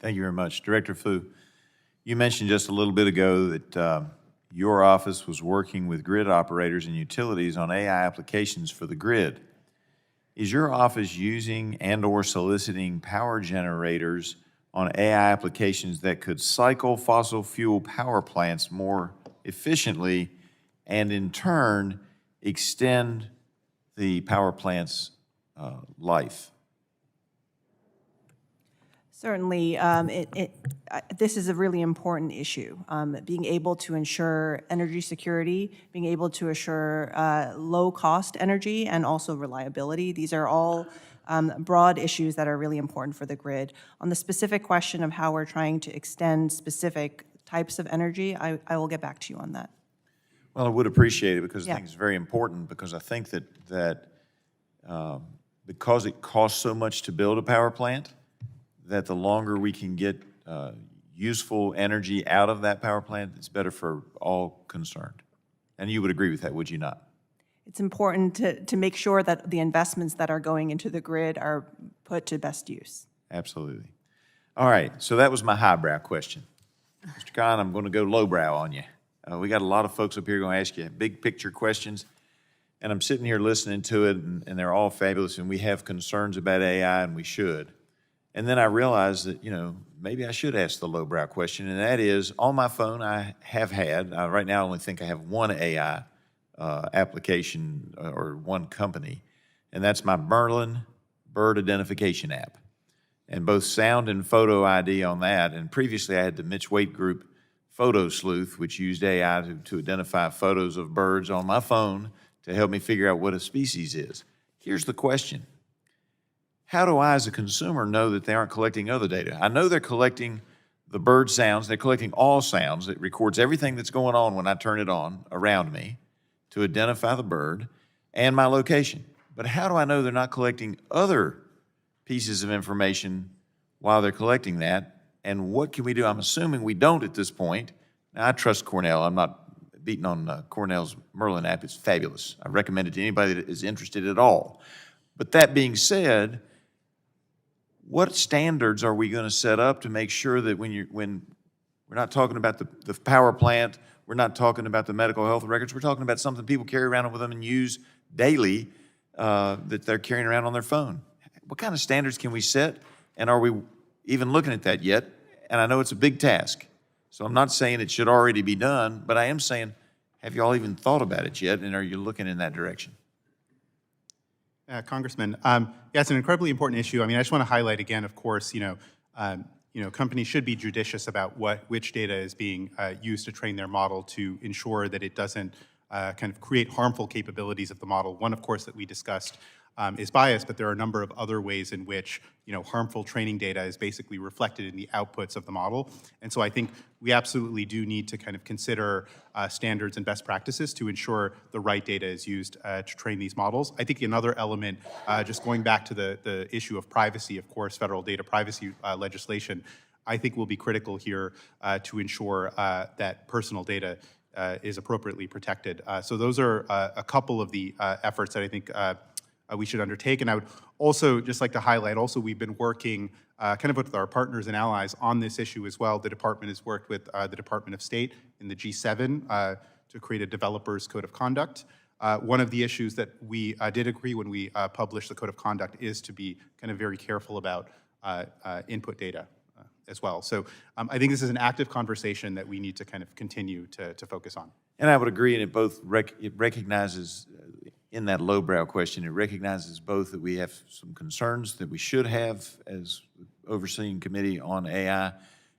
Thank you very much. Director Fu, you mentioned just a little bit ago that your office was working with grid operators and utilities on AI applications for the grid. Is your office using and/or soliciting power generators on AI applications that could cycle fossil fuel power plants more efficiently and in turn extend the power plant's life? Certainly, this is a really important issue. Being able to ensure energy security, being able to assure low-cost energy, and also reliability. These are all broad issues that are really important for the grid. On the specific question of how we're trying to extend specific types of energy, I will get back to you on that. Well, I would appreciate it because I think it's very important, because I think that because it costs so much to build a power plant, that the longer we can get useful energy out of that power plant, it's better for all concerned. And you would agree with that, would you not? It's important to make sure that the investments that are going into the grid are put to best use. Absolutely. All right, so that was my highbrow question. Mr. Khan, I'm going to go lowbrow on you. We got a lot of folks up here going to ask you big picture questions, and I'm sitting here listening to it, and they're all fabulous, and we have concerns about AI, and we should. And then I realized that, maybe I should ask the lowbrow question, and that is, on my phone I have had, right now I only think I have one AI application or one company, and that's my Merlin bird identification app. And both sound and photo ID on that, and previously I had the Mitch Waite Group Photo Sleuth, which used AI to identify photos of birds on my phone to help me figure out what a species is. Here's the question. How do I, as a consumer, know that they aren't collecting other data? I know they're collecting the bird sounds. They're collecting all sounds. It records everything that's going on when I turn it on around me to identify the bird and my location. But how do I know they're not collecting other pieces of information while they're collecting that? And what can we do? I'm assuming we don't at this point. Now, I trust Cornell. I'm not beating on Cornell's Merlin app. It's fabulous. I recommend it to anybody that is interested at all. But that being said, what standards are we going to set up to make sure that when we're not talking about the power plant, we're not talking about the medical health records, we're talking about something people carry around with them and use daily that they're carrying around on their phone? What kind of standards can we set, and are we even looking at that yet? And I know it's a big task, so I'm not saying it should already be done, but I am saying, have you all even thought about it yet, and are you looking in that direction? Congressman, yeah, it's an incredibly important issue. I mean, I just want to highlight again, of course, companies should be judicious about which data is being used to train their model to ensure that it doesn't kind of create harmful capabilities of the model. One, of course, that we discussed is bias, but there are a number of other ways in which harmful training data is basically reflected in the outputs of the model. And so I think we absolutely do need to kind of consider standards and best practices to ensure the right data is used to train these models. I think another element, just going back to the issue of privacy, of course, federal data privacy legislation, I think will be critical here to ensure that personal data is appropriately protected. So those are a couple of the efforts that I think we should undertake. And I would also just like to highlight, we've been working kind of with our partners and allies on this issue as well. The department has worked with the Department of State in the G7 to create a developer's code of conduct. One of the issues that we did agree when we published the code of conduct is to be kind of very careful about input data as well. So I think this is an active conversation that we need to kind of continue to focus on. And I would agree, and it both it recognizes, in that lowbrow question, it recognizes both that we have some concerns that we should have as overseeing committee on AI,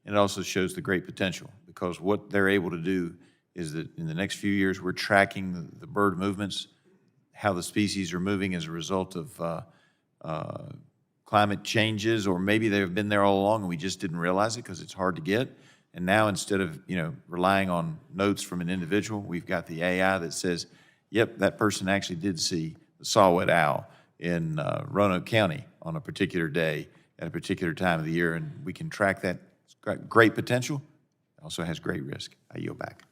and it also shows the great potential, because what they're able to do is that in the next few years, we're tracking the bird movements, how the species are moving as a result of climate changes, or maybe they've been there all along and we just didn't realize it because it's hard to get. And now, instead of relying on notes from an individual, we've got the AI that says, yep, that person actually did see the saw-whet owl in Roanoke County on a particular day at a particular time of the year, and we can track that. It's got great potential. It also has great risk. I yield back.